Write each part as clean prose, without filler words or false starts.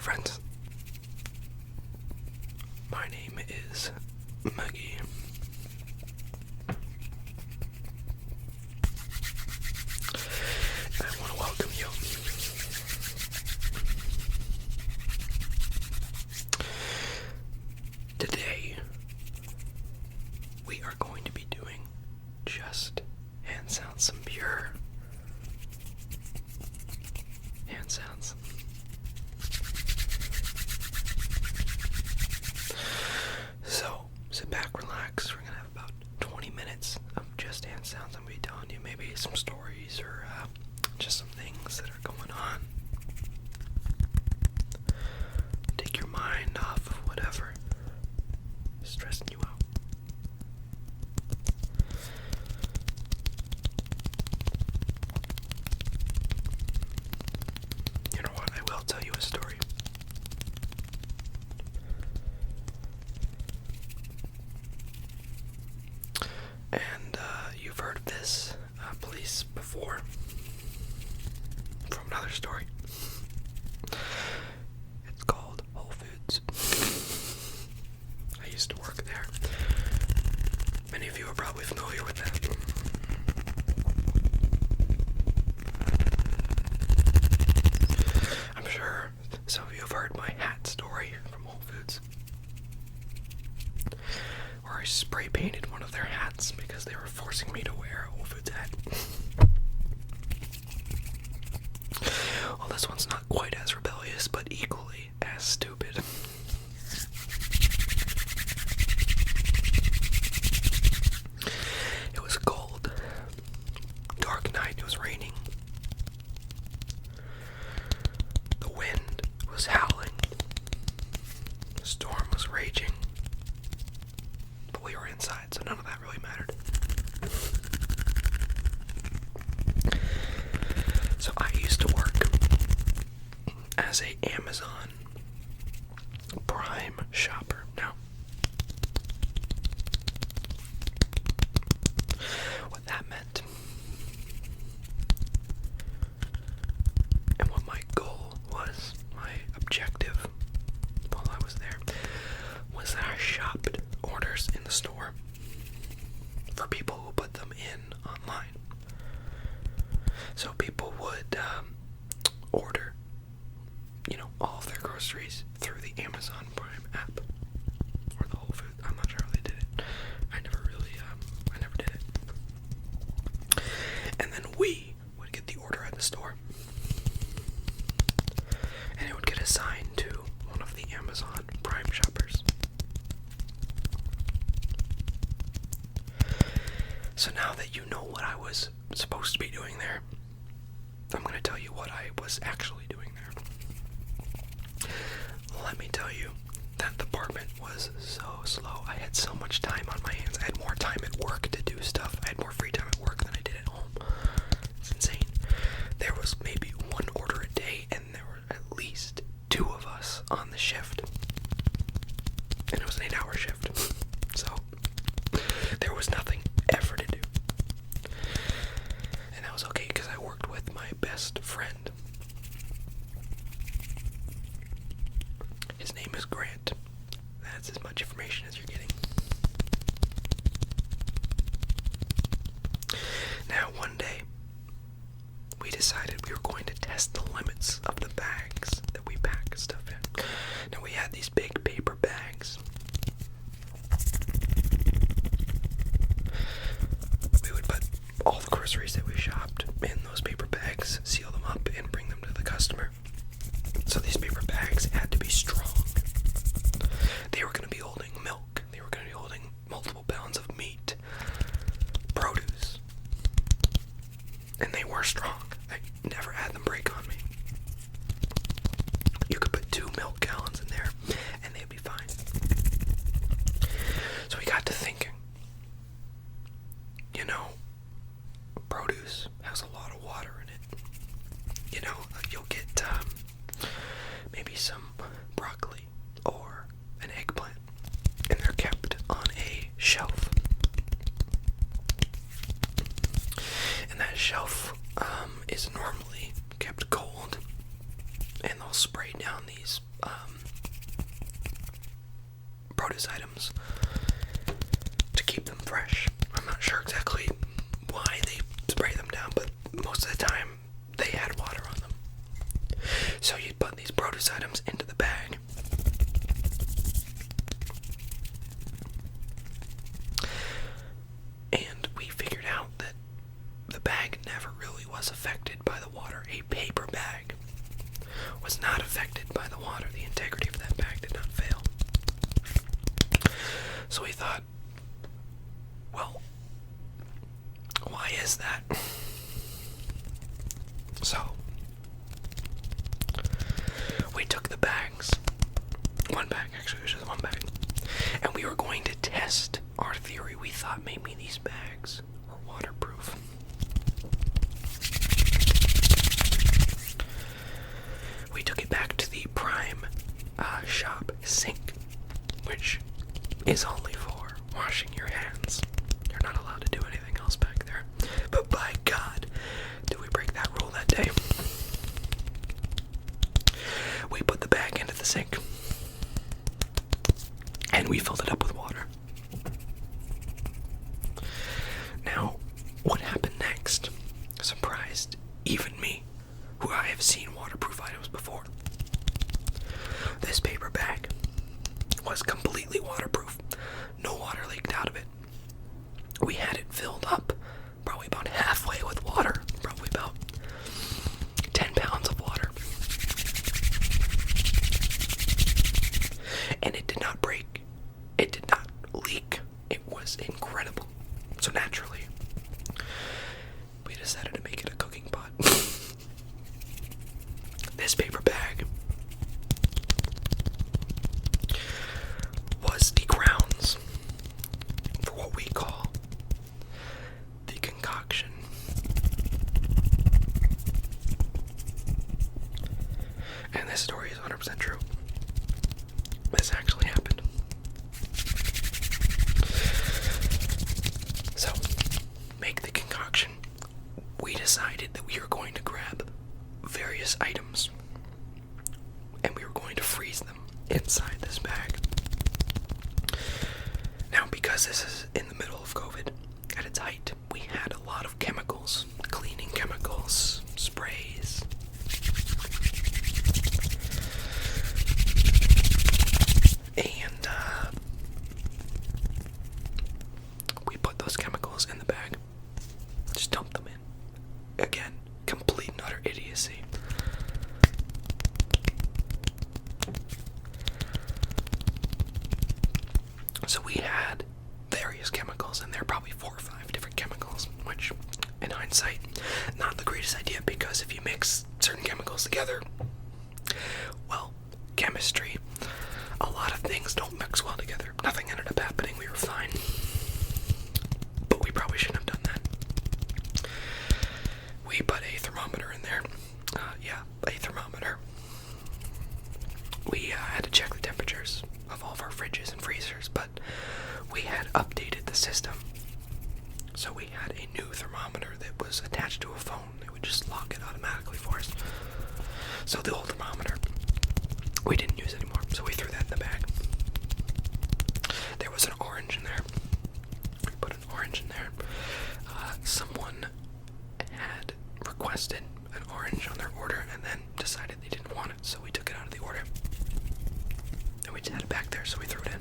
friends. My name is Megee. I want to welcome you. Today, we are going to be doing just hand sounds, some pure hand sounds. So, sit back, relax. We're going to have about 20 minutes of just hand sounds. I'm going to be telling you maybe some stories or just some things that are going on. Take your mind off of whatever is stressing you out. You know what? I will tell you a story. And you've heard of this police before from another story. It's called Whole Foods. I used to work there. Many of you are probably familiar with that. I'm sure some of you have heard my hat story from Whole Foods, where I spray painted one of their hats because they were forcing me to wear a Whole Foods hat. Well, this one's not quite as rebellious, but equally as stupid. It was cold, dark night, it was raining. The wind was howling. The storm was raging. But we were inside, so none of that really mattered. So I used to work as a Amazon Prime shopper. Now, what that meant, and what my goal was, my objective while I was there, was that I shopped orders in the store for people who put them in online. So people would order, all of their groceries through the Amazon Prime app or the Whole Foods. I'm not sure how they did it. I never did it. And then we would get the order at the store, and it would get assigned to one of the Amazon Prime shoppers. So now that you know what I was supposed to be doing there, I'm going to tell you what I was actually doing there. Let me tell you, that department was so slow. I had so much time on my hands. I had more time at work to do stuff. I had more free time at work than I did at home. It's insane. There was maybe one order a day, and there were at least 2 of us on the shift. And it was an 8-hour shift. So, there was nothing ever to do. And that was okay, because I worked with my best friend. His name is Grant. That's as much information as you're getting. Now, one day, we decided we were going to test the limits of the bags that we pack stuff in. Now, we had these big paper bags. We would put all the groceries that we shopped in those paper bags, seal them up, and bring them to the customer. So these paper bags had to be strong. They were going to be holding milk. They were going to be holding multiple pounds of meat, produce. And they were strong. I never had them break on me. You could put 2 milk gallons in there, and they'd be fine. So we got to thinking. Produce has a lot of water in it. You'll get maybe some broccoli or an eggplant, and they're kept on a shelf. And that shelf is normally kept cold, and they'll spray down these produce items to keep them fresh. I'm not sure exactly why they spray them down, but most of the time they had water on them. So you'd put these produce items into the bag. And we figured out that the bag never really was affected by the water. A paper bag was not affected by the water. The integrity of that bag did not fail. So we thought, well, why is that? So we took the bags, one bag actually, it was just one bag, and we were going to test our theory. We thought maybe these bags were waterproof. We took it back to the Prime shop sink, which is only for washing your hands. You're not allowed to do anything else back there. But by God, did we break that rule that day? We put the bag into the sink, and we filled it up with water. Now, what happened next surprised even me, who I have seen waterproof items before. This paper bag was completely waterproof. No water leaked out of it. We had it filled up probably about halfway with water, probably about 10 pounds of water. And it did not break. It did not leak. It was incredible. So naturally, we decided to make it a cooking pot. This paper bag was the grounds for what we call the concoction. And this story is 100% true. This actually happened. So, make the concoction. We decided that we were going to grab various items and we were going to freeze them inside this bag. Now, because this is in the middle of COVID, at its height, we had a lot of chemicals, cleaning chemicals, sprays. And we put those chemicals in the bag, just dumped them in. Again, complete and utter idiocy. So we had various chemicals in there, probably 4 or 5 different chemicals, which, in hindsight, not the greatest idea, because if you mix certain chemicals together, well, chemistry, a lot of things don't mix well together. Nothing ended up happening, we were fine. But we probably shouldn't have done that. We put a thermometer in there. A thermometer. We had to check the temperatures of all of our fridges and freezers, but we had updated the system. So we had a new thermometer that was attached to a phone. It would just log it automatically for us. So the old thermometer, we didn't use anymore, so we threw that in the bag. There was an orange in there. We put an orange in there. Someone had requested an orange on their order and then decided they didn't want it, so we took it out of the order. And we just had it back there, so we threw it in.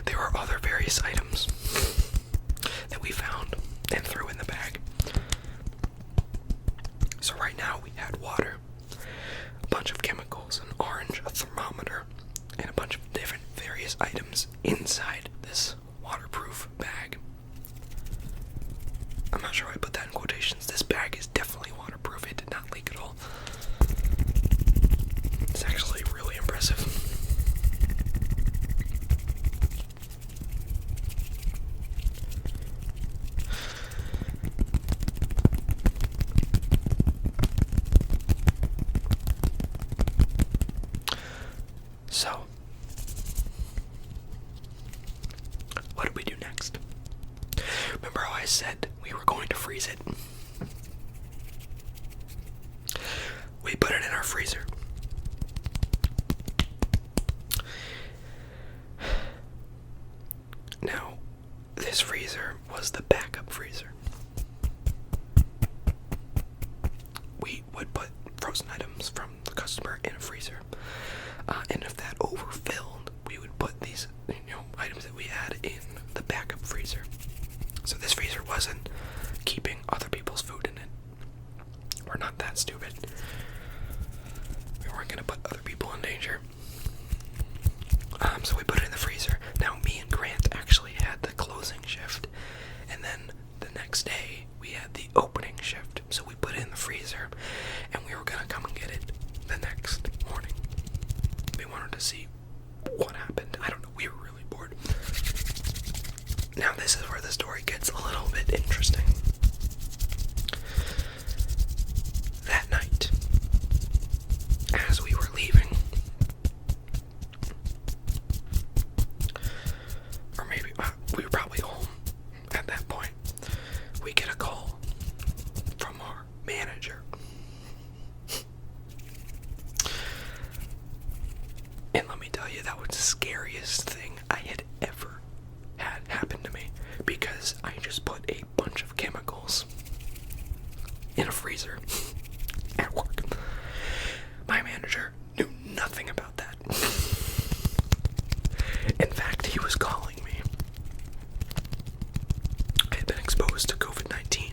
There were other various items that we found and threw in the bag. So right now we had water, a bunch of chemicals, an orange, a thermometer, and a bunch of different various items inside this waterproof bag. I'm not sure why I put that in quotations. This bag is definitely waterproof. It did not leak at all. It's actually really impressive. So, what did we do next? remember how I said we were going to freeze it? We put it in our freezer. Now, this freezer was the backup freezer. We would put frozen items from the customer in a freezer. And if that overfilled, we would put these, items that we had in the backup freezer. So this freezer wasn't keeping other people's food in it. We're not that stupid. We weren't gonna put other people in danger. So we put it in the freezer. Now me and Grant actually had the closing shift, and then the next day we had the opening shift. So we put it in the freezer, and we were gonna come and get it the next morning. We wanted to see what happened. I don't know. We were really bored. Now this is where the story gets a little bit interesting. That night, as we were leaving, or maybe we were probably home at that point, we get a call from our manager. And let me tell you, that was the scariest thing I had ever had happen to me, because I just put a bunch of chemicals in a freezer at work. My manager knew nothing about that. In fact, he was calling me. I had been exposed to COVID-19.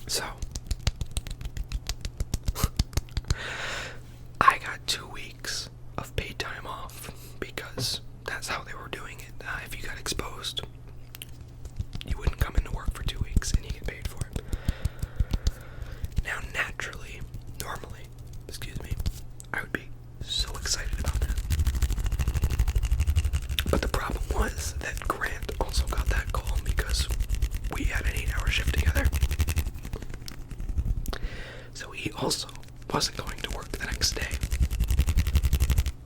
So, I got 2 weeks of paid time off, because that's how they were doing it. If you got exposed, you wouldn't come into work for 2 weeks and you get paid for it. Now, normally, I would be so excited about that. But the problem was that Grant also got that call because we had an 8-hour shift together. So he also wasn't going to work the next day.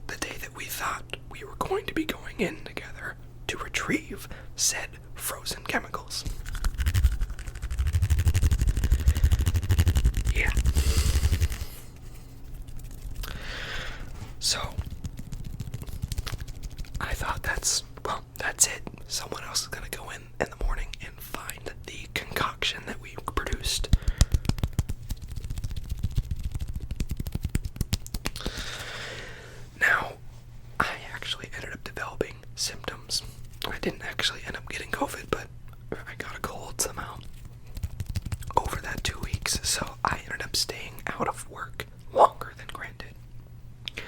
The day that we thought we were going to be going in together to retrieve said frozen chemicals. Yeah. So, I thought that's it. Someone else is gonna go in the morning and find the concoction that we produced. Now, I actually ended up developing symptoms. I didn't actually end up getting COVID, but I got a cold somehow over that 2 weeks, so I ended up staying out of work longer than Grant did.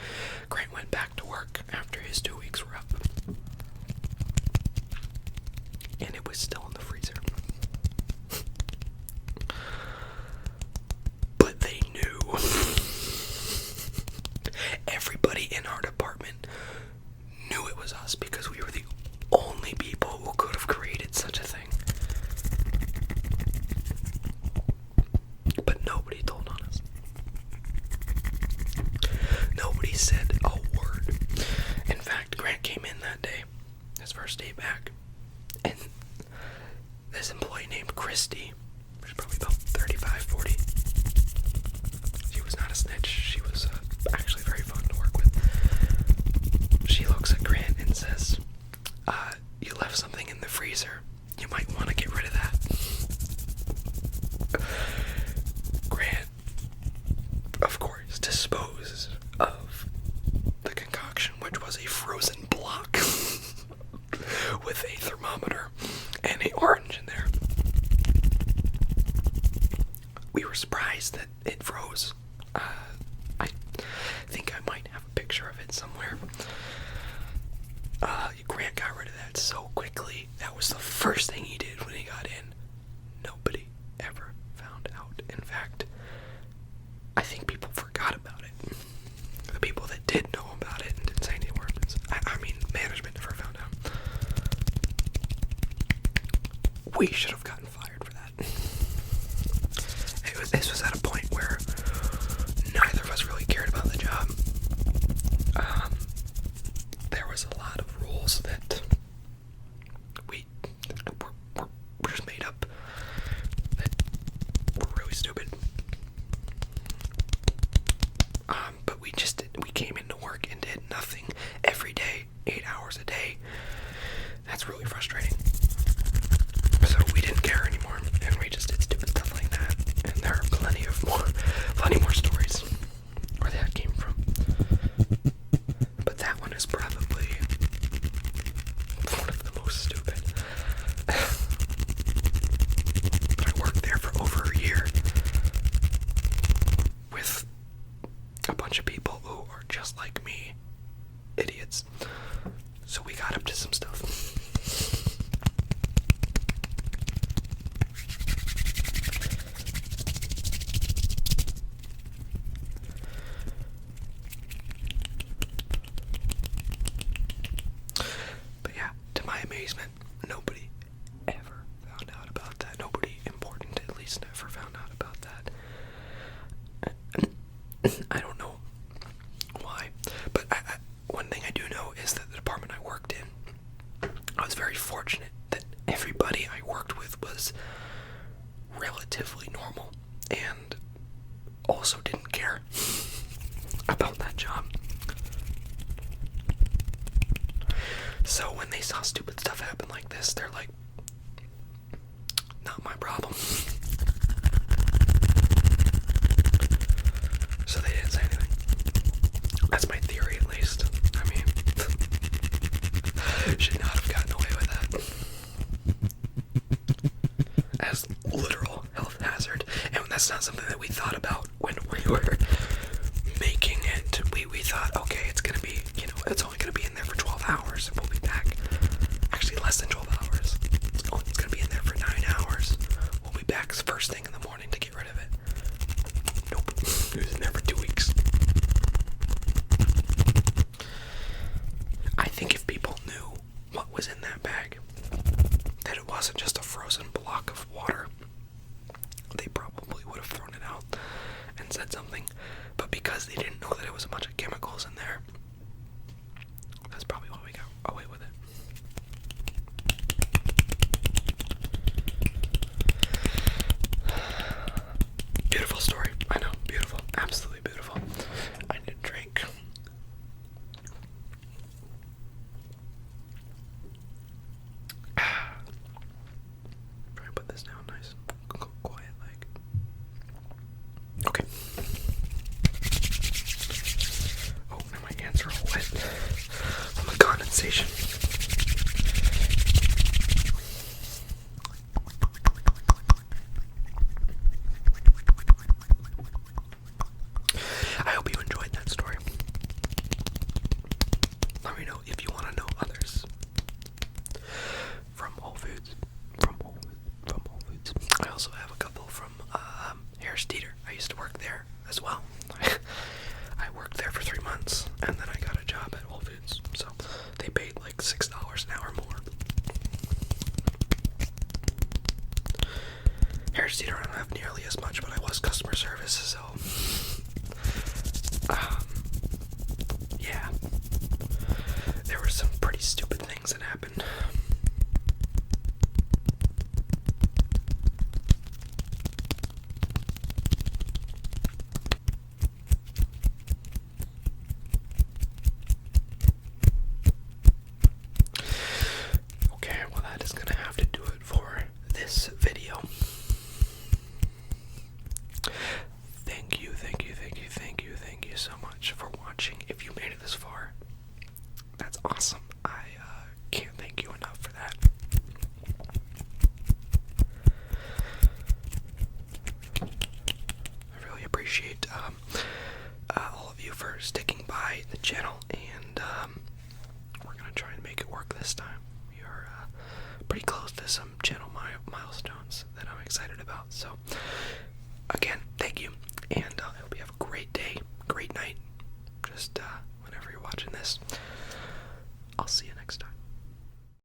Grant went back to work after his 2 weeks were up, and it was still in the freezer. But they knew. Everybody in our department knew it was us, because we were the only people who could have created such a thing. But nobody told on us. Nobody said a word. In fact, Grant came in that day, his first day back, and this employee named Christy, which is probably about 35, 40, she was not a snitch. She was actually very fun to work with. She looks at Grant and says, you left something in the freezer. You might want to get rid of that. Grant, of course, disposed of the concoction, which was a frozen block with a thermometer and an orange in there. We were surprised that it froze. I think I might have a picture of it somewhere. Grant got rid of that so quickly. That was the first thing he did when he got in. Nobody ever found out. In fact, I think people forgot about it. The people that did know about it and didn't say any words. I mean, management never found out. We should have gotten fired for that. This was at a point where neither of us really cared about the job. There was a lot of rules that nothing every day, 8 hours a day. That's really frustrating. So we didn't care anymore, and we just did stupid stuff like that. And there are plenty more stories where that came from. But that one is probably one of the most stupid. But I worked there for over a year with a bunch of people who are just like me, idiots. So we got up to some stuff. But yeah, to my amazement, nobody ever found out about that. Nobody important, at least, ever found out about that. I don't know why, but one thing I do know is that the department I worked in, I was very fortunate that everybody I worked with was relatively normal and also didn't care about that job. So when they saw stupid stuff happen like this, they're like, not my problem. So they didn't say anything. That's my theory, at least. I mean, should not have gotten away with that. As literal health hazard. And that's not something that we thought about when we were making it. We thought, okay, it's gonna be, it's only gonna be in there for 12 hours and we'll be back. Actually, less than 12 hours. It's gonna be in there for 9 hours. We'll be back first thing in the morning to get rid of it. Nope. It was in there for 2 weeks. I think if people knew what was in that bag, that it wasn't just a frozen block of water, they probably would have thrown it out and said something. But because they didn't know that it was a bunch of chemicals in there, that's probably why we got away with it. Beautiful story. I know. Beautiful. Absolutely beautiful. I need a drink. Try and put this down nice. Quiet like. Okay. Oh, now my hands are all wet from the condensation. I hope you enjoyed that story. Let me know if you want to know others. From Whole Foods. I also have a couple from Harris Teeter. I used to work there as well. I worked there for 3 months, and then I got a job at Whole Foods. So they paid like $6 an hour more. Harris Teeter, I don't have nearly as much, but I was customer service, so yeah. There were some pretty stupid things that happened. Okay, well that is gonna have to do it for this video. Thank you so much for watching. If you made it this far, that's awesome. I can't thank you enough for that. I really appreciate all of you for sticking by the channel, and we're gonna try and make it work this time. We are pretty close to some channel